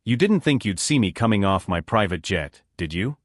You didn't think you'd see me coming off my private jet, did you?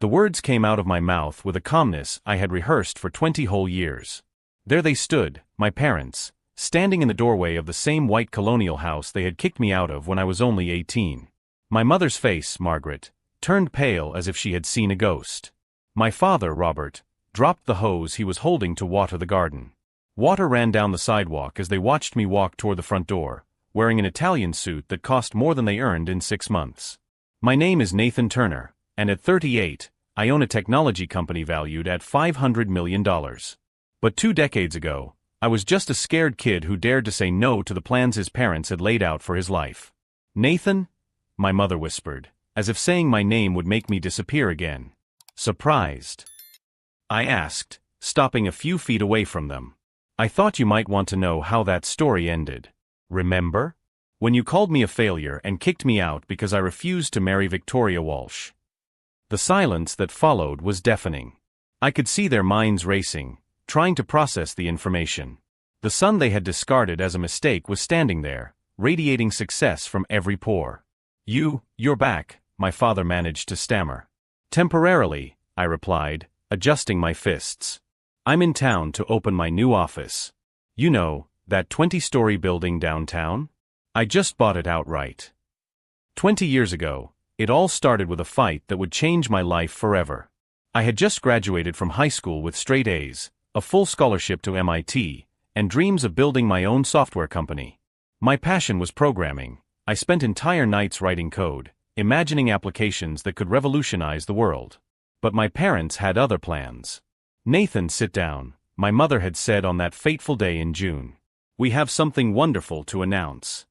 The words came out of my mouth with a calmness I had rehearsed for 20 whole years. There they stood, my parents, standing in the doorway of the same white colonial house they had kicked me out of when I was only 18. My mother's face, Margaret, turned pale as if she had seen a ghost. My father, Robert, dropped the hose he was holding to water the garden. Water ran down the sidewalk as they watched me walk toward the front door, wearing an Italian suit that cost more than they earned in 6 months. My name is Nathan Turner, and at 38, I own a technology company valued at $500 million. But 2 decades ago, I was just a scared kid who dared to say no to the plans his parents had laid out for his life. Nathan? My mother whispered, as if saying my name would make me disappear again. Surprised? I asked, stopping a few feet away from them. I thought you might want to know how that story ended. Remember? When you called me a failure and kicked me out because I refused to marry Victoria Walsh. The silence that followed was deafening. I could see their minds racing, trying to process the information. The son they had discarded as a mistake was standing there, radiating success from every pore. You're back, my father managed to stammer. Temporarily, I replied, adjusting my fists. I'm in town to open my new office. You know, that 20-story building downtown? I just bought it outright. 20 years ago, it all started with a fight that would change my life forever. I had just graduated from high school with straight A's, a full scholarship to MIT, and dreams of building my own software company. My passion was programming. I spent entire nights writing code, imagining applications that could revolutionize the world. But my parents had other plans. Nathan, sit down, my mother had said on that fateful day in June. We have something wonderful to announce.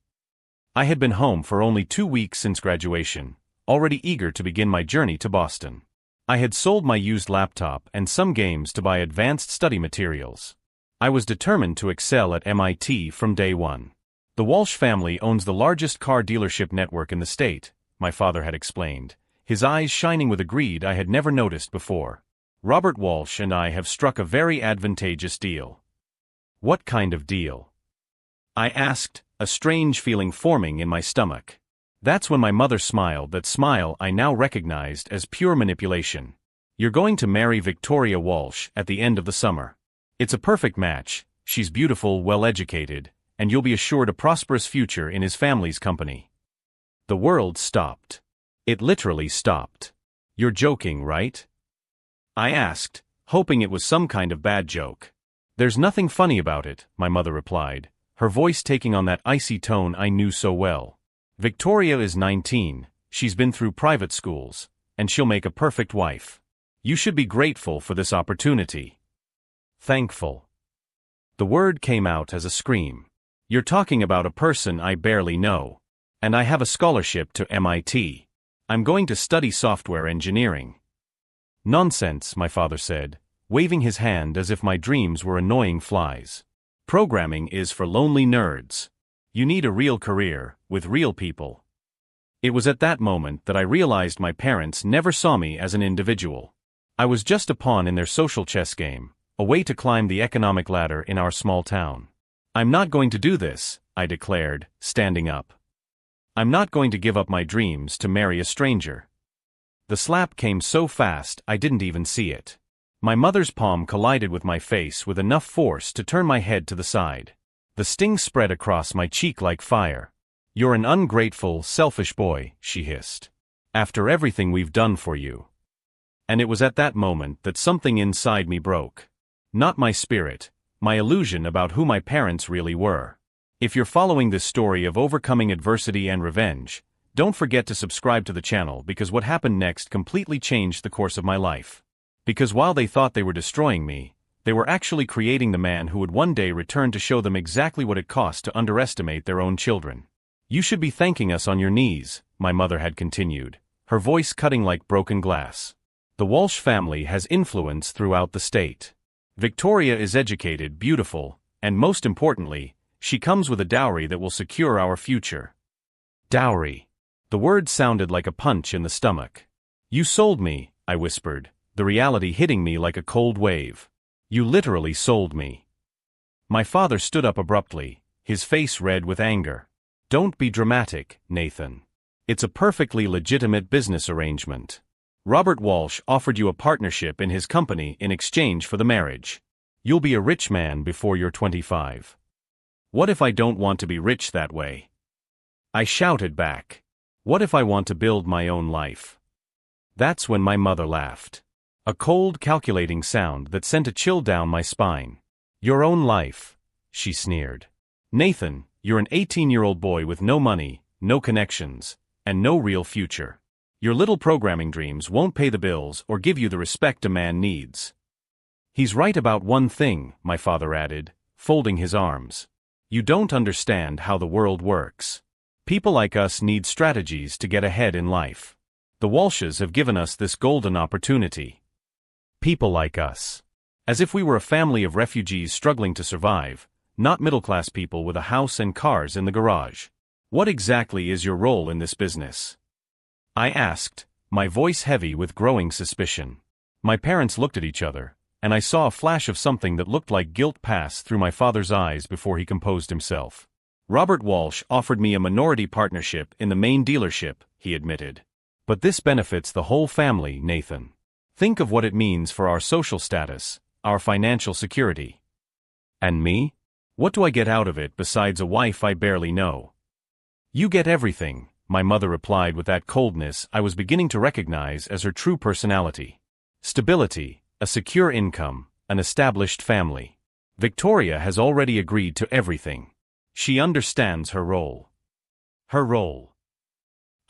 I had been home for only 2 weeks since graduation, already eager to begin my journey to Boston. I had sold my used laptop and some games to buy advanced study materials. I was determined to excel at MIT from day one. The Walsh family owns the largest car dealership network in the state, my father had explained, his eyes shining with a greed I had never noticed before. Robert Walsh and I have struck a very advantageous deal. What kind of deal? I asked, a strange feeling forming in my stomach. That's when my mother smiled, that smile I now recognized as pure manipulation. You're going to marry Victoria Walsh at the end of the summer. It's a perfect match, she's beautiful, well-educated, and you'll be assured a prosperous future in his family's company. The world stopped. It literally stopped. You're joking, right? I asked, hoping it was some kind of bad joke. There's nothing funny about it, my mother replied, her voice taking on that icy tone I knew so well. Victoria is 19, she's been through private schools, and she'll make a perfect wife. You should be grateful for this opportunity. Thankful. The word came out as a scream. You're talking about a person I barely know. And I have a scholarship to MIT. I'm going to study software engineering. Nonsense, my father said, waving his hand as if my dreams were annoying flies. Programming is for lonely nerds. You need a real career, with real people. It was at that moment that I realized my parents never saw me as an individual. I was just a pawn in their social chess game, a way to climb the economic ladder in our small town. I'm not going to do this, I declared, standing up. I'm not going to give up my dreams to marry a stranger. The slap came so fast I didn't even see it. My mother's palm collided with my face with enough force to turn my head to the side. The sting spread across my cheek like fire. You're an ungrateful, selfish boy, she hissed. After everything we've done for you. And it was at that moment that something inside me broke. Not my spirit, my illusion about who my parents really were. If you're following this story of overcoming adversity and revenge, don't forget to subscribe to the channel because what happened next completely changed the course of my life. Because while they thought they were destroying me, they were actually creating the man who would one day return to show them exactly what it cost to underestimate their own children. You should be thanking us on your knees, my mother had continued, her voice cutting like broken glass. The Walsh family has influence throughout the state. Victoria is educated, beautiful, and most importantly, she comes with a dowry that will secure our future. Dowry. The word sounded like a punch in the stomach. You sold me, I whispered, the reality hitting me like a cold wave. You literally sold me. My father stood up abruptly, his face red with anger. Don't be dramatic, Nathan. It's a perfectly legitimate business arrangement. Robert Walsh offered you a partnership in his company in exchange for the marriage. You'll be a rich man before you're 25. What if I don't want to be rich that way? I shouted back. What if I want to build my own life? That's when my mother laughed. A cold, calculating sound that sent a chill down my spine. Your own life, she sneered. Nathan, you're an 18-year-old boy with no money, no connections, and no real future. Your little programming dreams won't pay the bills or give you the respect a man needs. He's right about one thing, my father added, folding his arms. You don't understand how the world works. People like us need strategies to get ahead in life. The Walshes have given us this golden opportunity. People like us. As if we were a family of refugees struggling to survive, not middle-class people with a house and cars in the garage. What exactly is your role in this business? I asked, my voice heavy with growing suspicion. My parents looked at each other, and I saw a flash of something that looked like guilt pass through my father's eyes before he composed himself. Robert Walsh offered me a minority partnership in the main dealership, he admitted. But this benefits the whole family, Nathan. Think of what it means for our social status, our financial security. And me? What do I get out of it besides a wife I barely know? You get everything, my mother replied with that coldness I was beginning to recognize as her true personality. Stability, a secure income, an established family. Victoria has already agreed to everything. She understands her role. Her role.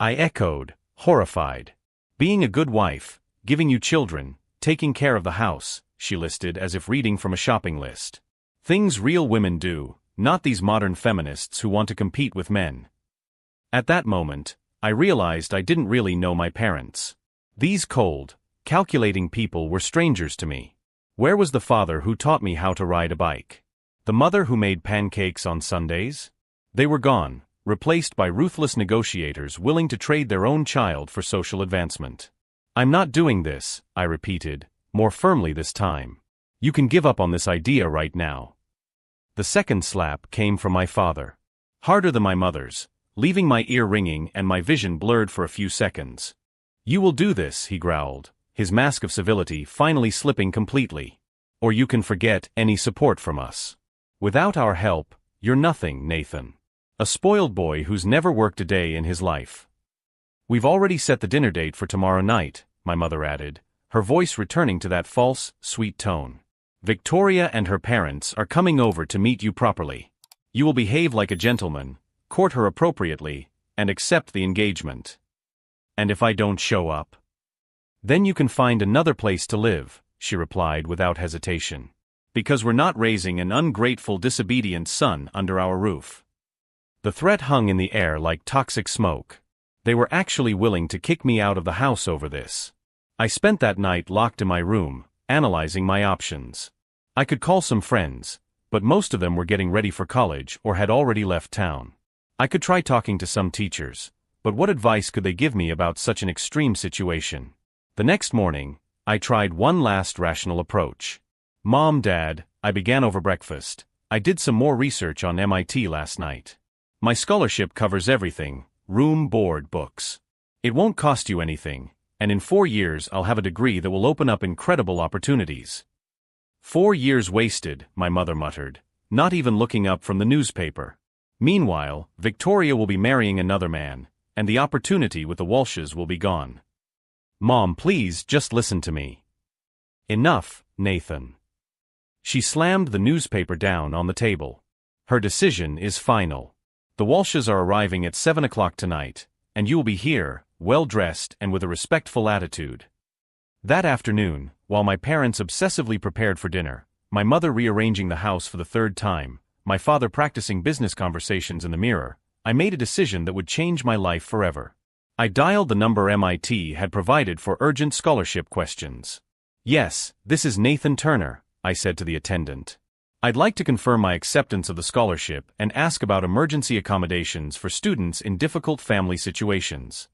I echoed, horrified. Being a good wife, giving you children, taking care of the house, she listed as if reading from a shopping list. Things real women do, not these modern feminists who want to compete with men. At that moment, I realized I didn't really know my parents. These cold, calculating people were strangers to me. Where was the father who taught me how to ride a bike? The mother who made pancakes on Sundays? They were gone, replaced by ruthless negotiators willing to trade their own child for social advancement. I'm not doing this, I repeated, more firmly this time. You can give up on this idea right now. The second slap came from my father. Harder than my mother's, leaving my ear ringing and my vision blurred for a few seconds. You will do this, he growled, his mask of civility finally slipping completely. Or you can forget any support from us. Without our help, you're nothing, Nathan. A spoiled boy who's never worked a day in his life. We've already set the dinner date for tomorrow night, my mother added, her voice returning to that false, sweet tone. Victoria and her parents are coming over to meet you properly. You will behave like a gentleman, court her appropriately, and accept the engagement. And if I don't show up? Then you can find another place to live, she replied without hesitation. Because we're not raising an ungrateful, disobedient son under our roof. The threat hung in the air like toxic smoke. They were actually willing to kick me out of the house over this. I spent that night locked in my room, analyzing my options. I could call some friends, but most of them were getting ready for college or had already left town. I could try talking to some teachers, but what advice could they give me about such an extreme situation? The next morning, I tried one last rational approach. Mom, Dad, I began over breakfast. I did some more research on MIT last night. My scholarship covers everything, room, board, books. It won't cost you anything, and in 4 years I'll have a degree that will open up incredible opportunities. 4 years wasted, my mother muttered, not even looking up from the newspaper. Meanwhile, Victoria will be marrying another man, and the opportunity with the Walshes will be gone. Mom, please just listen to me. Enough, Nathan. She slammed the newspaper down on the table. Her decision is final. The Walshes are arriving at 7 o'clock tonight, and you will be here, well-dressed and with a respectful attitude. That afternoon, while my parents obsessively prepared for dinner, my mother rearranging the house for the third time, my father practicing business conversations in the mirror, I made a decision that would change my life forever. I dialed the number MIT had provided for urgent scholarship questions. Yes, this is Nathan Turner, I said to the attendant. I'd like to confirm my acceptance of the scholarship and ask about emergency accommodations for students in difficult family situations.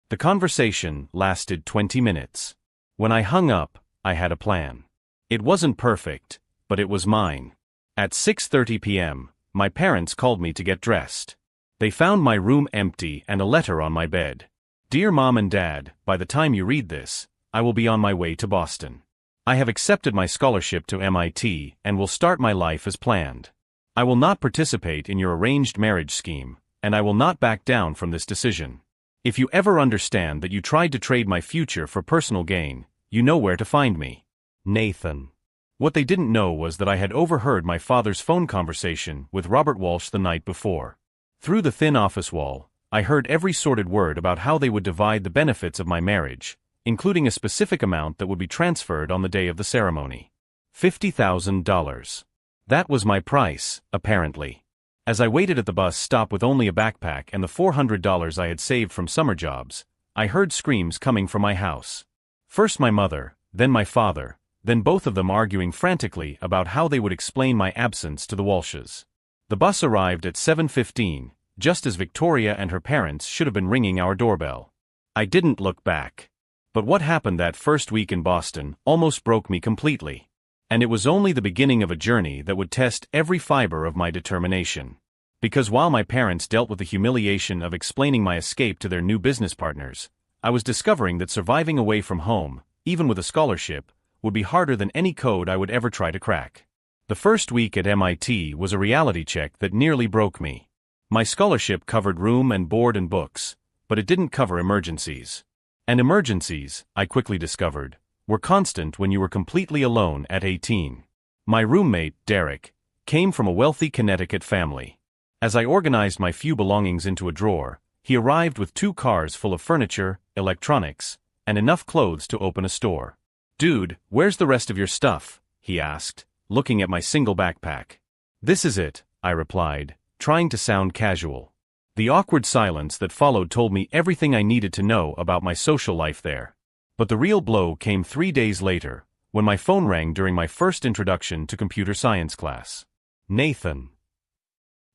The conversation lasted 20 minutes. When I hung up, I had a plan. It wasn't perfect, but it was mine. At 6:30 p.m., my parents called me to get dressed. They found my room empty and a letter on my bed. Dear Mom and Dad, by the time you read this, I will be on my way to Boston. I have accepted my scholarship to MIT and will start my life as planned. I will not participate in your arranged marriage scheme, and I will not back down from this decision. If you ever understand that you tried to trade my future for personal gain, you know where to find me. Nathan. What they didn't know was that I had overheard my father's phone conversation with Robert Walsh the night before. Through the thin office wall, I heard every sordid word about how they would divide the benefits of my marriage, including a specific amount that would be transferred on the day of the ceremony. $50,000. That was my price, apparently. As I waited at the bus stop with only a backpack and the $400 I had saved from summer jobs, I heard screams coming from my house. First my mother, then my father, then both of them arguing frantically about how they would explain my absence to the Walshes. The bus arrived at 7:15, just as Victoria and her parents should have been ringing our doorbell. I didn't look back. But what happened that first week in Boston almost broke me completely. And it was only the beginning of a journey that would test every fiber of my determination. Because while my parents dealt with the humiliation of explaining my escape to their new business partners, I was discovering that surviving away from home, even with a scholarship, would be harder than any code I would ever try to crack. The first week at MIT was a reality check that nearly broke me. My scholarship covered room and board and books, but it didn't cover emergencies. And emergencies, I quickly discovered, were constant when you were completely alone at 18. My roommate, Derek, came from a wealthy Connecticut family. As I organized my few belongings into a drawer, he arrived with 2 cars full of furniture, electronics, and enough clothes to open a store. "Dude, where's the rest of your stuff?" he asked, looking at my single backpack. "This is it," I replied, trying to sound casual. The awkward silence that followed told me everything I needed to know about my social life there. But the real blow came 3 days later, when my phone rang during my first introduction to computer science class. Nathan.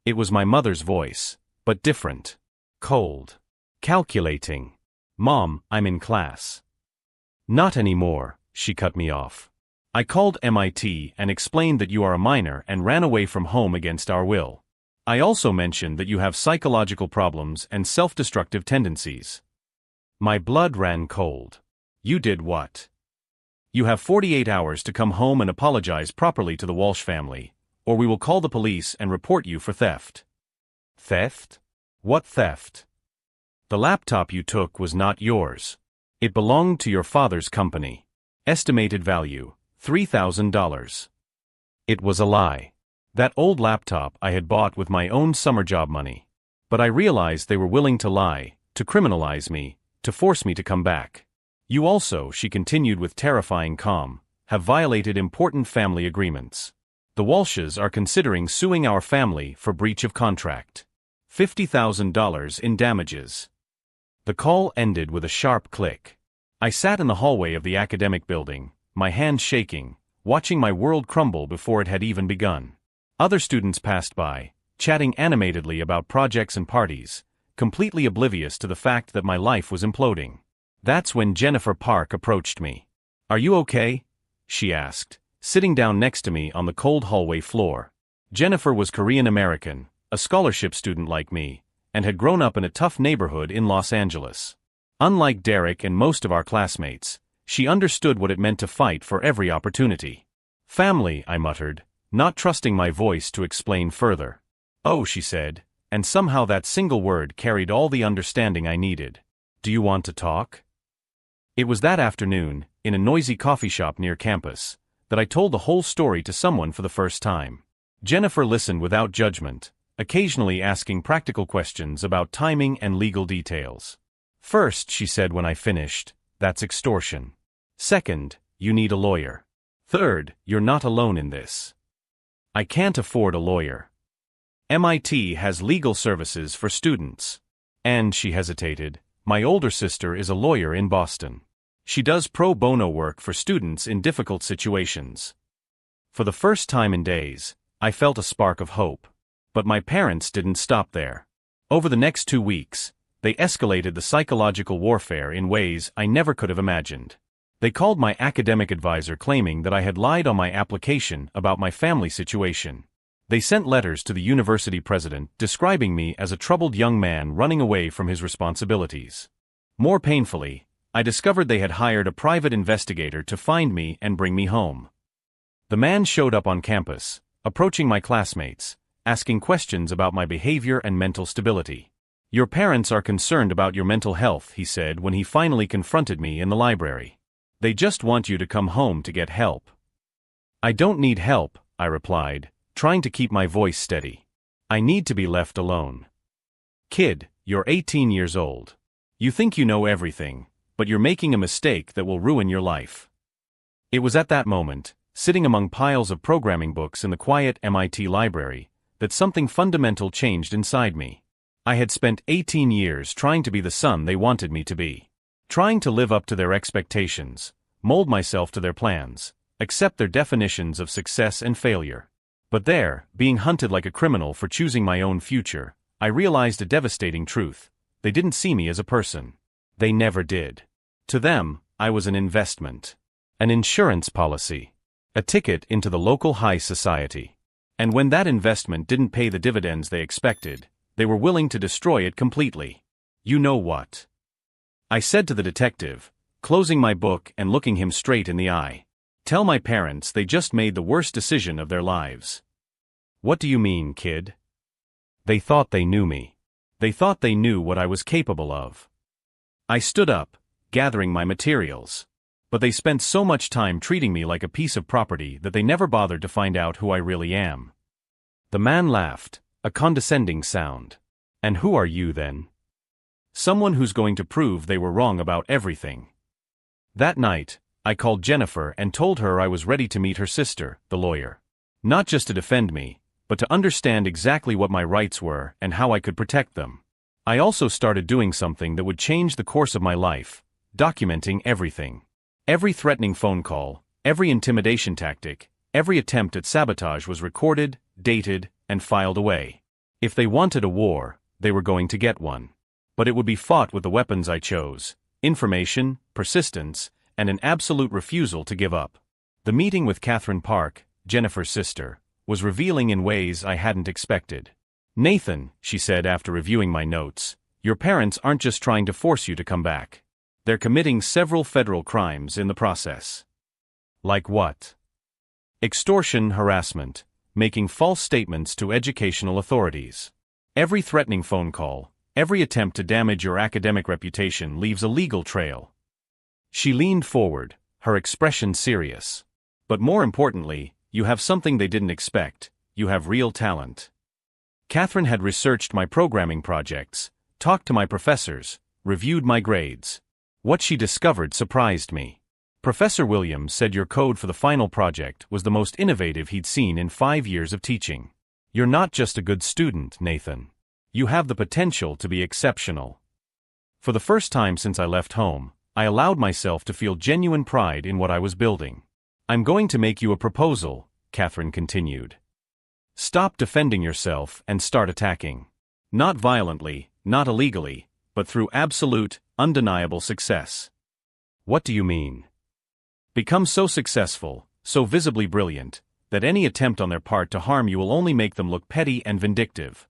It was my mother's voice, but different. Cold. Calculating. "Mom, I'm in class." "Not anymore," she cut me off. "I called MIT and explained that you are a minor and ran away from home against our will. I also mentioned that you have psychological problems and self-destructive tendencies." My blood ran cold. "You did what?" "You have 48 hours to come home and apologize properly to the Walsh family, or we will call the police and report you for theft." "Theft? What theft?" "The laptop you took was not yours. It belonged to your father's company. Estimated value, $3,000. It was a lie. That old laptop I had bought with my own summer job money. But I realized they were willing to lie, to criminalize me, to force me to come back. You also," she continued with terrifying calm, "have violated important family agreements. The Walshes are considering suing our family for breach of contract. $50,000 in damages." The call ended with a sharp click. I sat in the hallway of the academic building, my hands shaking, watching my world crumble before it had even begun. Other students passed by, chatting animatedly about projects and parties, completely oblivious to the fact that my life was imploding. That's when Jennifer Park approached me. "Are you okay?" she asked, sitting down next to me on the cold hallway floor. Jennifer was Korean American, a scholarship student like me, and had grown up in a tough neighborhood in Los Angeles. Unlike Derek and most of our classmates, she understood what it meant to fight for every opportunity. "Family," I muttered, not trusting my voice to explain further. "Oh," she said, and somehow that single word carried all the understanding I needed. "Do you want to talk?" It was that afternoon, in a noisy coffee shop near campus, that I told the whole story to someone for the first time. Jennifer listened without judgment, occasionally asking practical questions about timing and legal details. "First," she said when I finished, "that's extortion. Second, you need a lawyer. Third, you're not alone in this. I can't afford a lawyer. MIT has legal services for students. And," she hesitated, "my older sister is a lawyer in Boston. She does pro bono work for students in difficult situations." For the first time in days, I felt a spark of hope. But my parents didn't stop there. Over the next 2 weeks, they escalated the psychological warfare in ways I never could have imagined. They called my academic advisor claiming that I had lied on my application about my family situation. They sent letters to the university president describing me as a troubled young man running away from his responsibilities. More painfully, I discovered they had hired a private investigator to find me and bring me home. The man showed up on campus, approaching my classmates, asking questions about my behavior and mental stability. "Your parents are concerned about your mental health," he said when he finally confronted me in the library. "They just want you to come home to get help." "I don't need help," I replied, trying to keep my voice steady. "I need to be left alone." "Kid, you're 18 years old. You think you know everything, but you're making a mistake that will ruin your life." It was at that moment, sitting among piles of programming books in the quiet MIT library, that something fundamental changed inside me. I had spent 18 years trying to be the son they wanted me to be. Trying to live up to their expectations, mold myself to their plans, accept their definitions of success and failure. But there, being hunted like a criminal for choosing my own future, I realized a devastating truth. They didn't see me as a person. They never did. To them, I was an investment. An insurance policy. A ticket into the local high society. And when that investment didn't pay the dividends they expected, they were willing to destroy it completely. "You know what?" I said to the detective, closing my book and looking him straight in the eye. "Tell my parents they just made the worst decision of their lives." "What do you mean, kid?" "They thought they knew me. They thought they knew what I was capable of." I stood up, gathering my materials. But they spent so much time treating me like a piece of property that they never bothered to find out who I really am. The man laughed, a condescending sound. "And who are you then?" "Someone who's going to prove they were wrong about everything." That night, I called Jennifer and told her I was ready to meet her sister, the lawyer. Not just to defend me, but to understand exactly what my rights were and how I could protect them. I also started doing something that would change the course of my life, documenting everything. Every threatening phone call, every intimidation tactic, every attempt at sabotage was recorded, dated, and filed away. If they wanted a war, they were going to get one. But it would be fought with the weapons I chose: information, persistence, and an absolute refusal to give up. The meeting with Catherine Park, Jennifer's sister, was revealing in ways I hadn't expected. "Nathan," she said after reviewing my notes, "your parents aren't just trying to force you to come back. They're committing several federal crimes in the process." "Like what?" "Extortion, harassment, making false statements to educational authorities. Every threatening phone call, every attempt to damage your academic reputation leaves a legal trail." She leaned forward, her expression serious. "But more importantly, you have something they didn't expect: you have real talent." Catherine had researched my programming projects, talked to my professors, reviewed my grades. What she discovered surprised me. Professor Williams said your code for the final project was the most innovative he'd seen in 5 years of teaching. "You're not just a good student, Nathan. You have the potential to be exceptional." For the first time since I left home, I allowed myself to feel genuine pride in what I was building. "I'm going to make you a proposal," Catherine continued. "Stop defending yourself and start attacking. Not violently, not illegally, but through absolute, undeniable success." "What do you mean?" "Become so successful, so visibly brilliant, that any attempt on their part to harm you will only make them look petty and vindictive."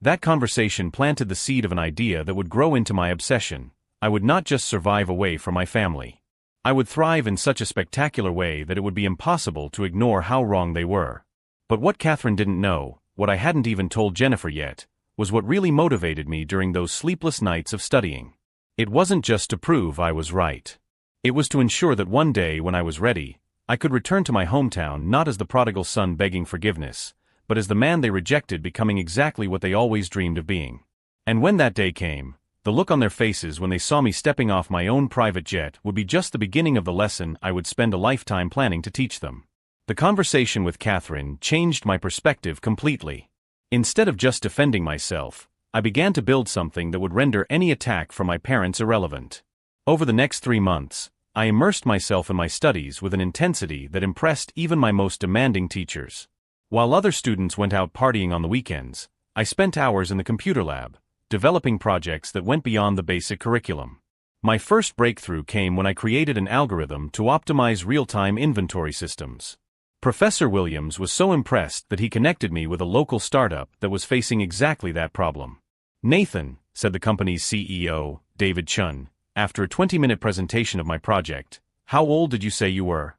That conversation planted the seed of an idea that would grow into my obsession. I would not just survive away from my family. I would thrive in such a spectacular way that it would be impossible to ignore how wrong they were. But what Catherine didn't know, what I hadn't even told Jennifer yet, was what really motivated me during those sleepless nights of studying. It wasn't just to prove I was right. It was to ensure that one day when I was ready, I could return to my hometown not as the prodigal son begging forgiveness, but as the man they rejected becoming exactly what they always dreamed of being. And when that day came, the look on their faces when they saw me stepping off my own private jet would be just the beginning of the lesson I would spend a lifetime planning to teach them. The conversation with Catherine changed my perspective completely. Instead of just defending myself, I began to build something that would render any attack from my parents irrelevant. Over the next 3 months, I immersed myself in my studies with an intensity that impressed even my most demanding teachers. While other students went out partying on the weekends, I spent hours in the computer lab, developing projects that went beyond the basic curriculum. My first breakthrough came when I created an algorithm to optimize real-time inventory systems. Professor Williams was so impressed that he connected me with a local startup that was facing exactly that problem. "Nathan," said the company's CEO, David Chun, after a 20-minute presentation of my project, "how old did you say you were?"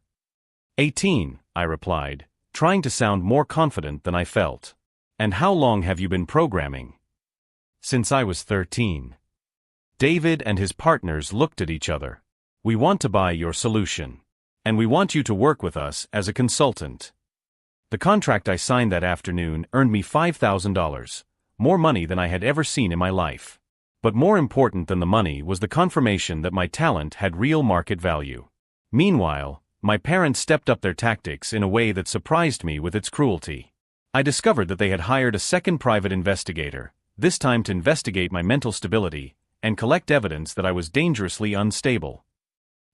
18, I replied, trying to sound more confident than I felt. "And how long have you been programming?" "Since I was 13. David and his partners looked at each other. "We want to buy your solution. And we want you to work with us as a consultant." The contract I signed that afternoon earned me $5,000, more money than I had ever seen in my life. But more important than the money was the confirmation that my talent had real market value. Meanwhile, my parents stepped up their tactics in a way that surprised me with its cruelty. I discovered that they had hired a second private investigator, this time to investigate my mental stability and collect evidence that I was dangerously unstable.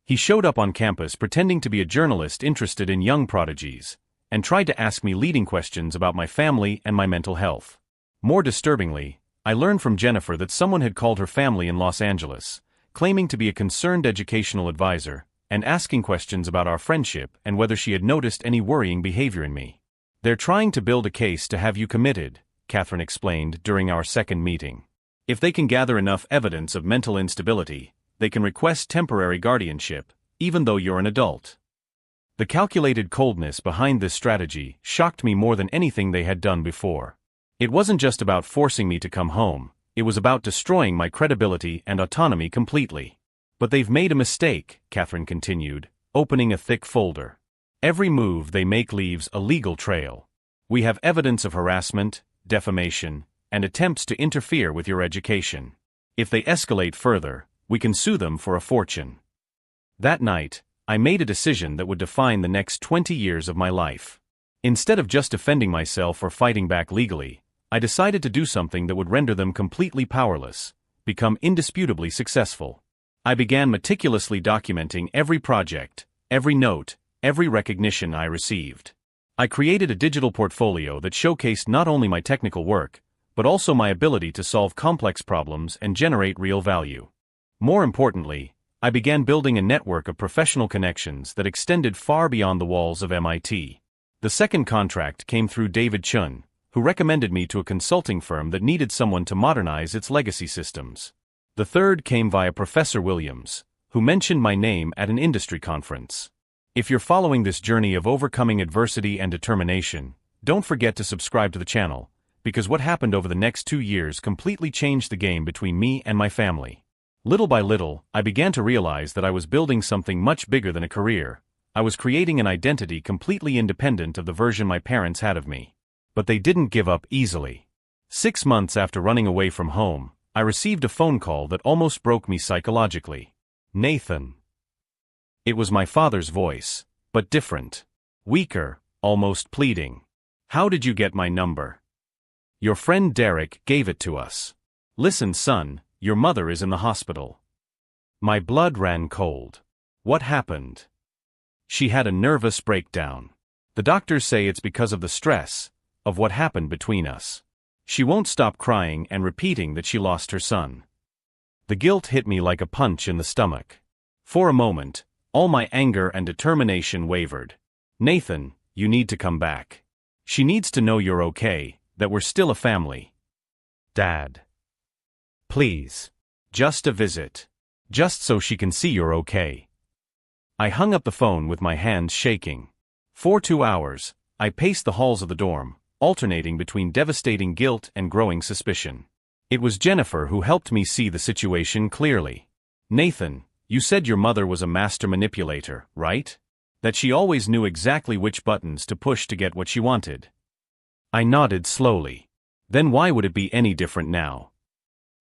He showed up on campus pretending to be a journalist interested in young prodigies, and tried to ask me leading questions about my family and my mental health. More disturbingly, I learned from Jennifer that someone had called her family in Los Angeles, claiming to be a concerned educational advisor, and asking questions about our friendship and whether she had noticed any worrying behavior in me. "They're trying to build a case to have you committed," Catherine explained during our second meeting. "If they can gather enough evidence of mental instability, they can request temporary guardianship, even though you're an adult." The calculated coldness behind this strategy shocked me more than anything they had done before. It wasn't just about forcing me to come home, it was about destroying my credibility and autonomy completely. "But they've made a mistake," Catherine continued, opening a thick folder. "Every move they make leaves a legal trail. We have evidence of harassment, defamation, and attempts to interfere with your education. If they escalate further, we can sue them for a fortune." That night, I made a decision that would define the next 20 years of my life. Instead of just defending myself or fighting back legally, I decided to do something that would render them completely powerless, become indisputably successful. I began meticulously documenting every project, every note, every recognition I received. I created a digital portfolio that showcased not only my technical work, but also my ability to solve complex problems and generate real value. More importantly, I began building a network of professional connections that extended far beyond the walls of MIT. The second contract came through David Chun, who recommended me to a consulting firm that needed someone to modernize its legacy systems. The third came via Professor Williams, who mentioned my name at an industry conference. If you're following this journey of overcoming adversity and determination, don't forget to subscribe to the channel, because what happened over the next 2 years completely changed the game between me and my family. Little by little, I began to realize that I was building something much bigger than a career. I was creating an identity completely independent of the version my parents had of me. But they didn't give up easily. 6 months after running away from home, I received a phone call that almost broke me psychologically. "Nathan." It was my father's voice, but different. Weaker, almost pleading. "How did you get my number?" "Your friend Derek gave it to us." "Listen, son, your mother is in the hospital." My blood ran cold. "What happened?" "She had a nervous breakdown. The doctors say it's because of the stress of what happened between us. She won't stop crying and repeating that she lost her son." The guilt hit me like a punch in the stomach. For a moment, all my anger and determination wavered. "Nathan, you need to come back. She needs to know you're okay, that we're still a family." "Dad. Please. Just a visit. Just so she can see you're okay." I hung up the phone with my hands shaking. For 2 hours, I paced the halls of the dorm, alternating between devastating guilt and growing suspicion. It was Jennifer who helped me see the situation clearly. "Nathan, you said your mother was a master manipulator, right? That she always knew exactly which buttons to push to get what she wanted." I nodded slowly. "Then why would it be any different now?"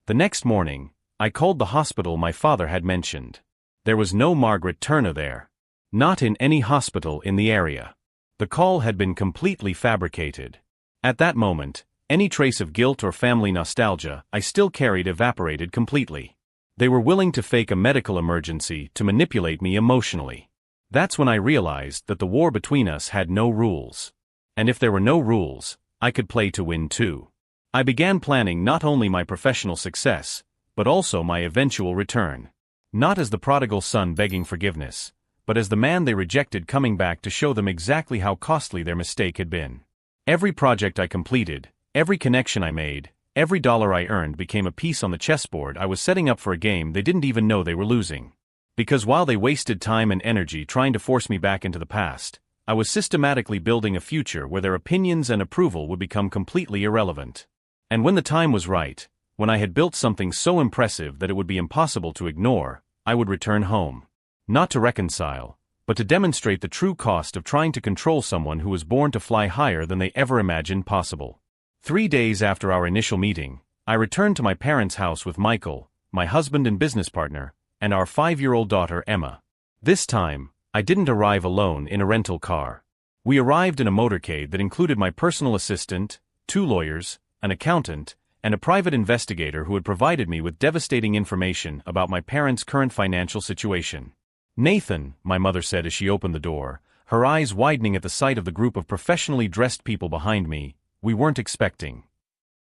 The next morning, I called the hospital my father had mentioned. There was no Margaret Turner there. Not in any hospital in the area. The call had been completely fabricated. At that moment, any trace of guilt or family nostalgia I still carried evaporated completely. They were willing to fake a medical emergency to manipulate me emotionally. That's when I realized that the war between us had no rules. And if there were no rules, I could play to win too. I began planning not only my professional success, but also my eventual return. Not as the prodigal son begging forgiveness, but as the man they rejected coming back to show them exactly how costly their mistake had been. Every project I completed, every connection I made, every dollar I earned became a piece on the chessboard I was setting up for a game they didn't even know they were losing. Because while they wasted time and energy trying to force me back into the past, I was systematically building a future where their opinions and approval would become completely irrelevant. And when the time was right, when I had built something so impressive that it would be impossible to ignore, I would return home. Not to reconcile, but to demonstrate the true cost of trying to control someone who was born to fly higher than they ever imagined possible. 3 days after our initial meeting, I returned to my parents' house with Michael, my husband and business partner, and our 5-year-old daughter Emma. This time, I didn't arrive alone in a rental car. We arrived in a motorcade that included my personal assistant, 2 lawyers, an accountant, and a private investigator who had provided me with devastating information about my parents' current financial situation. "Nathan," my mother said as she opened the door, her eyes widening at the sight of the group of professionally dressed people behind me, "we weren't expecting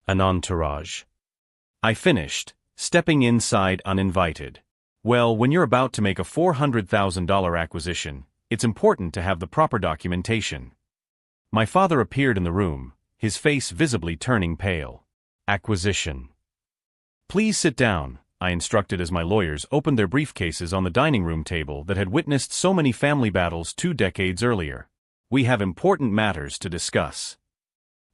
an entourage." I finished, stepping inside uninvited. Well, when you're about to make a $400,000 acquisition, it's important to have the proper documentation. My father appeared in the room, his face visibly turning pale. "Acquisition. Please sit down," I instructed as my lawyers opened their briefcases on the dining room table that had witnessed so many family battles 2 decades earlier. "We have important matters to discuss."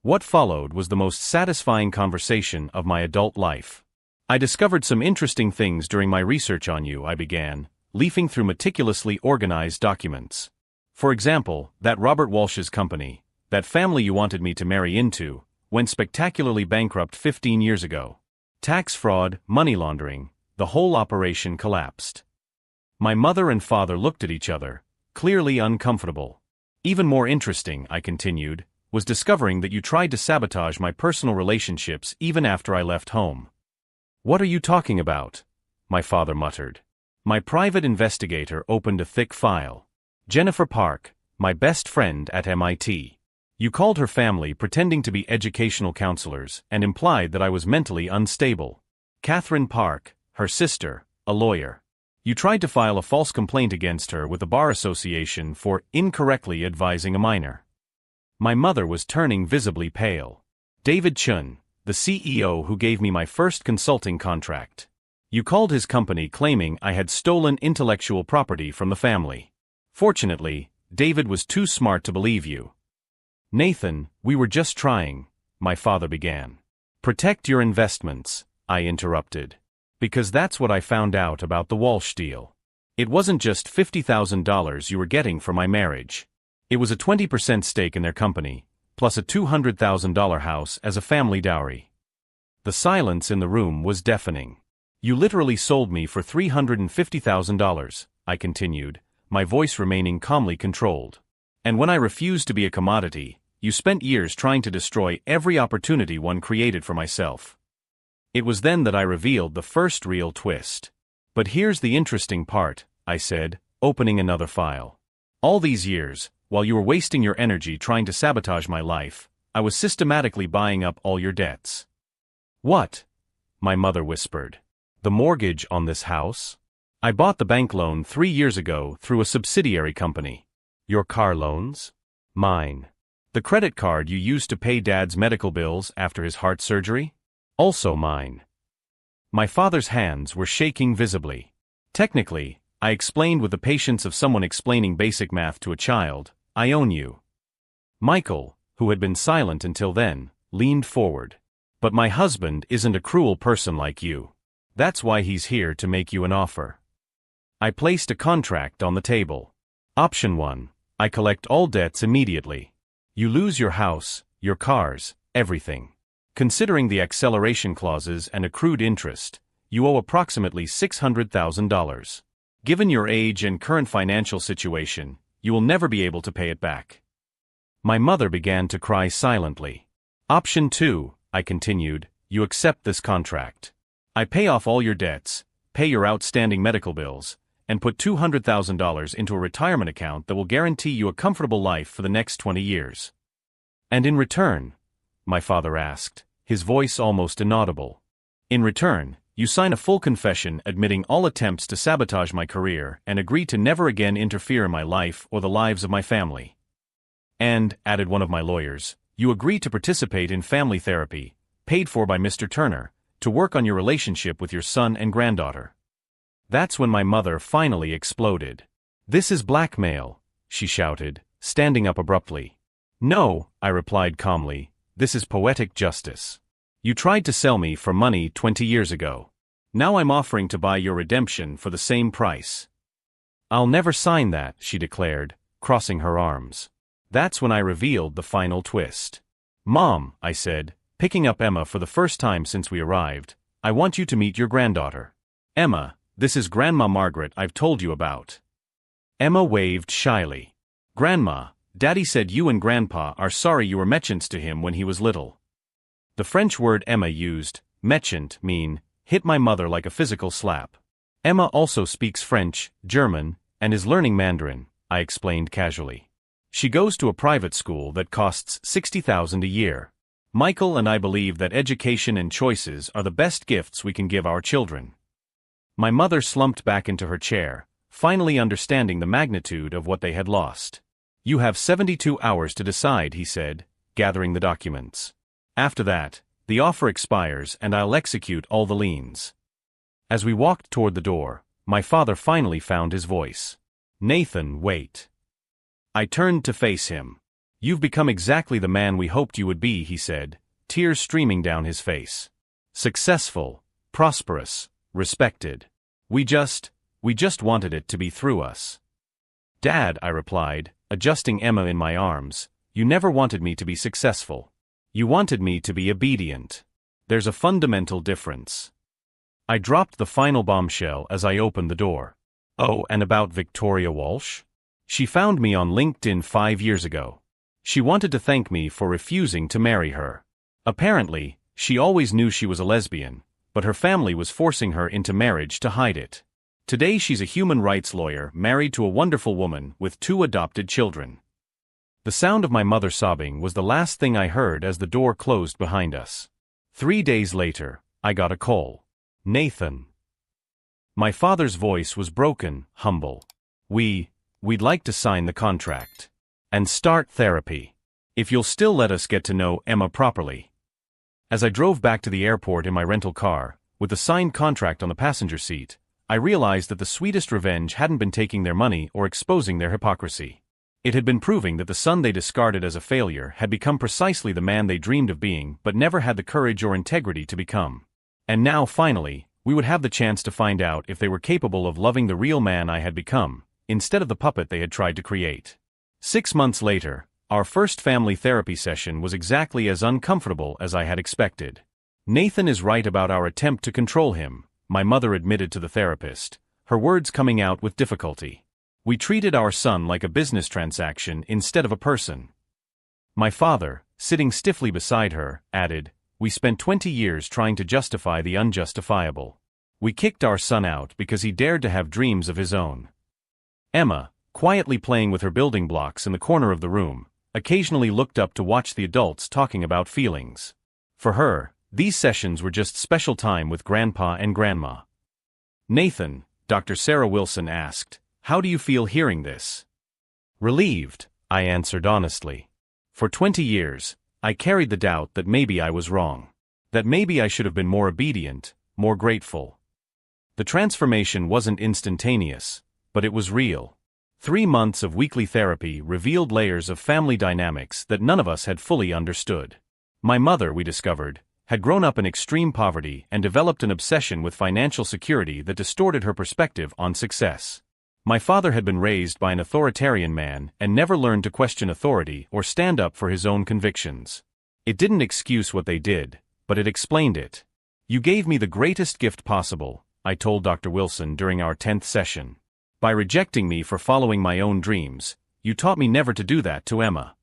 What followed was the most satisfying conversation of my adult life. "I discovered some interesting things during my research on you," I began, leafing through meticulously organized documents. "For example, that Robert Walsh's company, that family you wanted me to marry into, went spectacularly bankrupt 15 years ago. Tax fraud, money laundering, the whole operation collapsed." My mother and father looked at each other, clearly uncomfortable. "Even more interesting," I continued, "was discovering that you tried to sabotage my personal relationships even after I left home." "What are you talking about?" my father muttered. My private investigator opened a thick file. "Jennifer Park, my best friend at MIT. You called her family pretending to be educational counselors and implied that I was mentally unstable. Catherine Park, her sister, a lawyer. You tried to file a false complaint against her with the Bar Association for incorrectly advising a minor." My mother was turning visibly pale. "David Chun, the CEO who gave me my first consulting contract. You called his company claiming I had stolen intellectual property from the family. Fortunately, David was too smart to believe you." "Nathan, we were just trying," my father began. "Protect your investments," I interrupted. "Because that's what I found out about the Walsh deal. It wasn't just $50,000 you were getting for my marriage. It was a 20% stake in their company, plus a $200,000 house as a family dowry." The silence in the room was deafening. "You literally sold me for $350,000, I continued, my voice remaining calmly controlled. "And when I refused to be a commodity, you spent years trying to destroy every opportunity one created for myself." It was then that I revealed the first real twist. "But here's the interesting part," I said, opening another file. "All these years, while you were wasting your energy trying to sabotage my life, I was systematically buying up all your debts." "What?" my mother whispered. "The mortgage on this house? I bought the bank loan 3 years ago through a subsidiary company." "Your car loans?" "Mine. The credit card you used to pay Dad's medical bills after his heart surgery? Also mine." My father's hands were shaking visibly. "Technically," I explained with the patience of someone explaining basic math to a child, "I own you." Michael, who had been silent until then, leaned forward. "But my husband isn't a cruel person like you. That's why he's here to make you an offer." I placed a contract on the table. Option 1. I collect all debts immediately. You lose your house, your cars, everything. Considering the acceleration clauses and accrued interest, you owe approximately $600,000. Given your age and current financial situation, you will never be able to pay it back." My mother began to cry silently. "Option 2, I continued, you accept this contract. I pay off all your debts, pay your outstanding medical bills, and put $200,000 into a retirement account that will guarantee you a comfortable life for the next 20 years. "And in return?" my father asked, his voice almost inaudible. "In return, You sign a full confession admitting all attempts to sabotage my career and agree to never again interfere in my life or the lives of my family. And, added one of my lawyers, you agree to participate in family therapy, paid for by Mr. Turner, to work on your relationship with your son and granddaughter. That's when my mother finally exploded. "This is blackmail," she shouted, standing up abruptly. "No," I replied calmly, "this is poetic justice. You tried to sell me for money 20 years ago. Now I'm offering to buy your redemption for the same price." "I'll never sign that," she declared, crossing her arms. That's when I revealed the final twist. "Mom," I said, picking up Emma for the first time since we arrived, "I want you to meet your granddaughter. Emma, this is Grandma Margaret I've told you about." Emma waved shyly. "Grandma, Daddy said you and Grandpa are sorry you were méchants to him when he was little." The French word Emma used, méchant, hit my mother like a physical slap. "Emma also speaks French, German, and is learning Mandarin," I explained casually. "She goes to a private school that costs $60,000 a year. Michael and I believe that education and choices are the best gifts we can give our children." My mother slumped back into her chair, finally understanding the magnitude of what they had lost. "You have 72 hours to decide," he said, gathering the documents. "After that, the offer expires and I'll execute all the liens." As we walked toward the door, my father finally found his voice. "Nathan, wait." I turned to face him. "You've become exactly the man we hoped you would be," he said, tears streaming down his face. "Successful, prosperous, respected. We just wanted it to be through us." "Dad," I replied, adjusting Emma in my arms, "you never wanted me to be successful. You wanted me to be obedient. There's a fundamental difference." I dropped the final bombshell as I opened the door. "Oh, and about Victoria Walsh? She found me on LinkedIn 5 years ago. She wanted to thank me for refusing to marry her. Apparently, she always knew she was a lesbian, but her family was forcing her into marriage to hide it. Today she's a human rights lawyer married to a wonderful woman with 2 adopted children." The sound of my mother sobbing was the last thing I heard as the door closed behind us. 3 days later, I got a call. "Nathan." My father's voice was broken, humble. We'd like to sign the contract. And start therapy. If you'll still let us get to know Emma properly." As I drove back to the airport in my rental car, with the signed contract on the passenger seat, I realized that the sweetest revenge hadn't been taking their money or exposing their hypocrisy. It had been proving that the son they discarded as a failure had become precisely the man they dreamed of being but never had the courage or integrity to become. And now, finally, we would have the chance to find out if they were capable of loving the real man I had become, instead of the puppet they had tried to create. 6 months later, our first family therapy session was exactly as uncomfortable as I had expected. "Nathan is right about our attempt to control him," my mother admitted to the therapist, her words coming out with difficulty. "We treated our son like a business transaction instead of a person." My father, sitting stiffly beside her, added, "We spent 20 years trying to justify the unjustifiable. We kicked our son out because he dared to have dreams of his own." Emma, quietly playing with her building blocks in the corner of the room, occasionally looked up to watch the adults talking about feelings. For her, these sessions were just special time with Grandpa and Grandma. "Nathan," Dr. Sarah Wilson asked, "how do you feel hearing this?" "Relieved," I answered honestly. For 20 years, I carried the doubt that maybe I was wrong. That maybe I should have been more obedient, more grateful. The transformation wasn't instantaneous, but it was real. 3 months of weekly therapy revealed layers of family dynamics that none of us had fully understood. My mother, we discovered, had grown up in extreme poverty and developed an obsession with financial security that distorted her perspective on success. My father had been raised by an authoritarian man and never learned to question authority or stand up for his own convictions. It didn't excuse what they did, but it explained it. "You gave me the greatest gift possible," I told Dr. Wilson during our 10th session. "By rejecting me for following my own dreams, you taught me never to do that to Emma."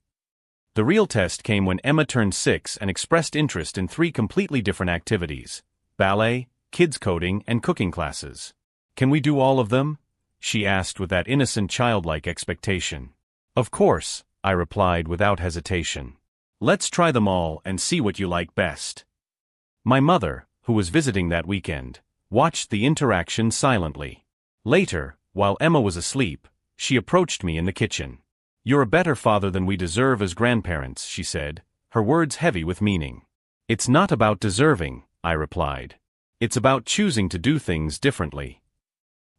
The real test came when Emma turned 6 and expressed interest in 3 completely different activities: ballet, kids coding, and cooking classes. "Can we do all of them?" she asked with that innocent childlike expectation. "Of course," I replied without hesitation. "Let's try them all and see what you like best." My mother, who was visiting that weekend, watched the interaction silently. Later, while Emma was asleep, she approached me in the kitchen. "You're a better father than we deserve as grandparents," she said, her words heavy with meaning. "It's not about deserving," I replied. "It's about choosing to do things differently."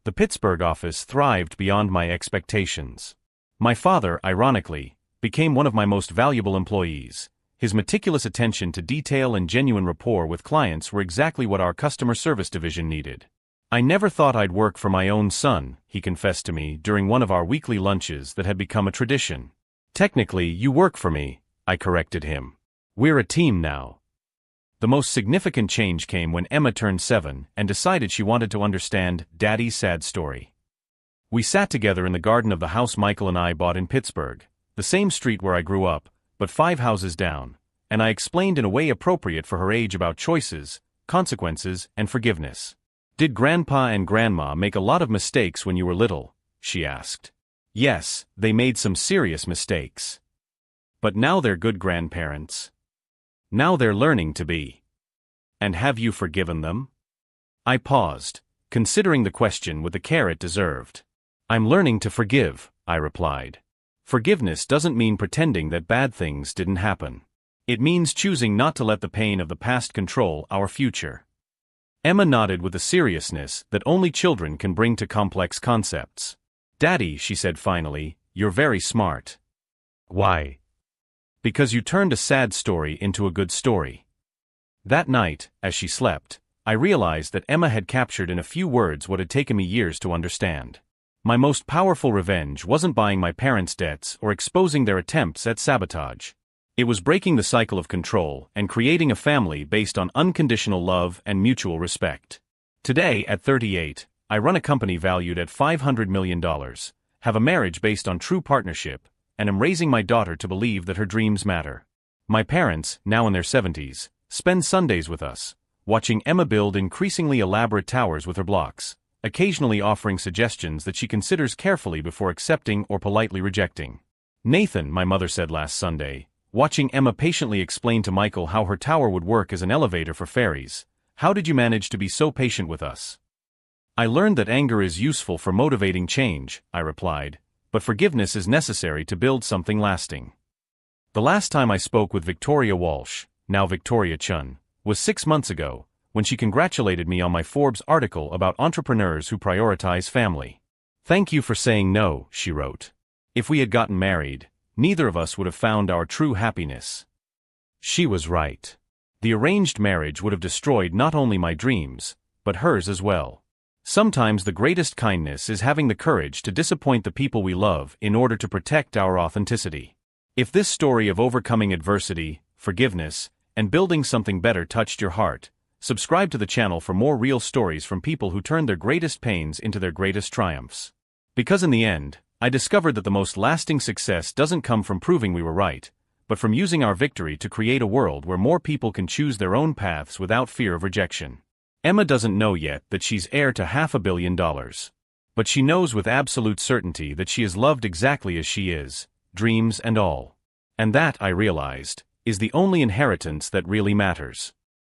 The Pittsburgh office thrived beyond my expectations. My father, ironically, became one of my most valuable employees. His meticulous attention to detail and genuine rapport with clients were exactly what our customer service division needed. "I never thought I'd work for my own son," he confessed to me during one of our weekly lunches that had become a tradition. "Technically, you work for me," I corrected him. "We're a team now." The most significant change came when Emma turned 7 and decided she wanted to understand Daddy's sad story. We sat together in the garden of the house Michael and I bought in Pittsburgh, the same street where I grew up, but 5 houses down, and I explained in a way appropriate for her age about choices, consequences, and forgiveness. "Did Grandpa and Grandma make a lot of mistakes when you were little?" she asked. "Yes, they made some serious mistakes. But now they're good grandparents. Now they're learning to be. And have you forgiven them?" I paused, considering the question with the care it deserved. "I'm learning to forgive," I replied. "Forgiveness doesn't mean pretending that bad things didn't happen. It means choosing not to let the pain of the past control our future." Emma nodded with a seriousness that only children can bring to complex concepts. "Daddy," she said finally, "you're very smart." "Why?" "Because you turned a sad story into a good story." That night, as she slept, I realized that Emma had captured in a few words what had taken me years to understand. My most powerful revenge wasn't buying my parents' debts or exposing their attempts at sabotage. It was breaking the cycle of control and creating a family based on unconditional love and mutual respect. Today, at 38, I run a company valued at $500 million, have a marriage based on true partnership, and am raising my daughter to believe that her dreams matter. My parents, now in their 70s, spend Sundays with us, watching Emma build increasingly elaborate towers with her blocks, occasionally offering suggestions that she considers carefully before accepting or politely rejecting. "Nathan," my mother said last Sunday, watching Emma patiently explain to Michael how her tower would work as an elevator for fairies, "how did you manage to be so patient with us?" "I learned that anger is useful for motivating change," I replied, "but forgiveness is necessary to build something lasting." The last time I spoke with Victoria Walsh, now Victoria Chun, was 6 months ago, when she congratulated me on my Forbes article about entrepreneurs who prioritize family. "Thank you for saying no," she wrote. "If we had gotten married, neither of us would have found our true happiness." She was right. The arranged marriage would have destroyed not only my dreams, but hers as well. Sometimes the greatest kindness is having the courage to disappoint the people we love in order to protect our authenticity. If this story of overcoming adversity, forgiveness, and building something better touched your heart, subscribe to the channel for more real stories from people who turned their greatest pains into their greatest triumphs. Because in the end, I discovered that the most lasting success doesn't come from proving we were right, but from using our victory to create a world where more people can choose their own paths without fear of rejection. Emma doesn't know yet that she's heir to $500 million. But she knows with absolute certainty that she is loved exactly as she is, dreams and all. And that, I realized, is the only inheritance that really matters.